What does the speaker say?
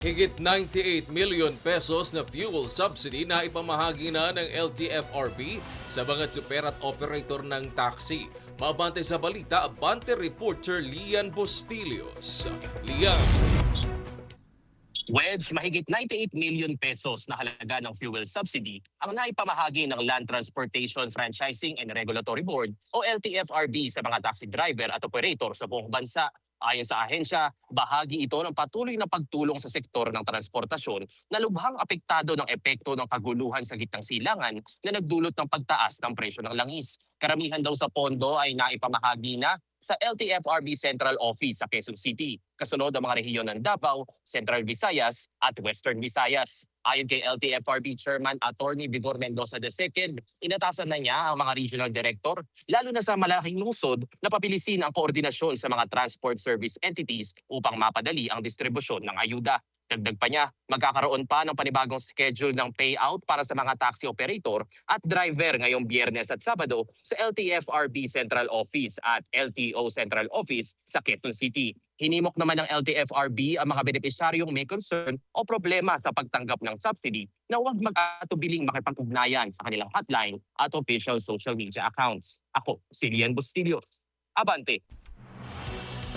Higit 98 million pesos na fuel subsidy na ipamahagi na ng LTFRB sa mga tsuper at operator ng taxi. Mabante sa balita, Abante reporter Lian Bustillos. Lian. Wedge, mahigit 98 million pesos na halaga ng fuel subsidy ang naipamahagi ng Land Transportation Franchising and Regulatory Board o LTFRB sa mga taxi driver at operator sa buong bansa. Ayon sa ahensya, bahagi ito ng patuloy na pagtulong sa sektor ng transportasyon na lubhang apektado ng epekto ng kaguluhan sa gitnang silangan na nagdulot ng pagtaas ng presyo ng langis. Karamihan daw sa pondo ay naipamahagi na sa LTFRB Central Office sa Quezon City, kasunod ang mga rehiyon ng Davao, Central Visayas at Western Visayas. Ayon kay LTFRB Chairman Attorney Vigor Mendoza II, inatasan na niya ang mga regional director, lalo na sa malaking lungsod, na pabilisin ang koordinasyon sa mga transport service entities upang mapadali ang distribusyon ng ayuda. Dagdag pa niya, magkakaroon pa ng panibagong schedule ng payout para sa mga taxi operator at driver ngayong Biyernes at Sabado sa LTFRB Central Office at LTO Central Office sa Quezon City. Hinimok naman ng LTFRB ang mga benepisyaryong may concern o problema sa pagtanggap ng subsidy na huwag mag-atubiling makipag-ugnayan sa kanilang hotline at official social media accounts. Ako, si Lian Bustillos. Abante!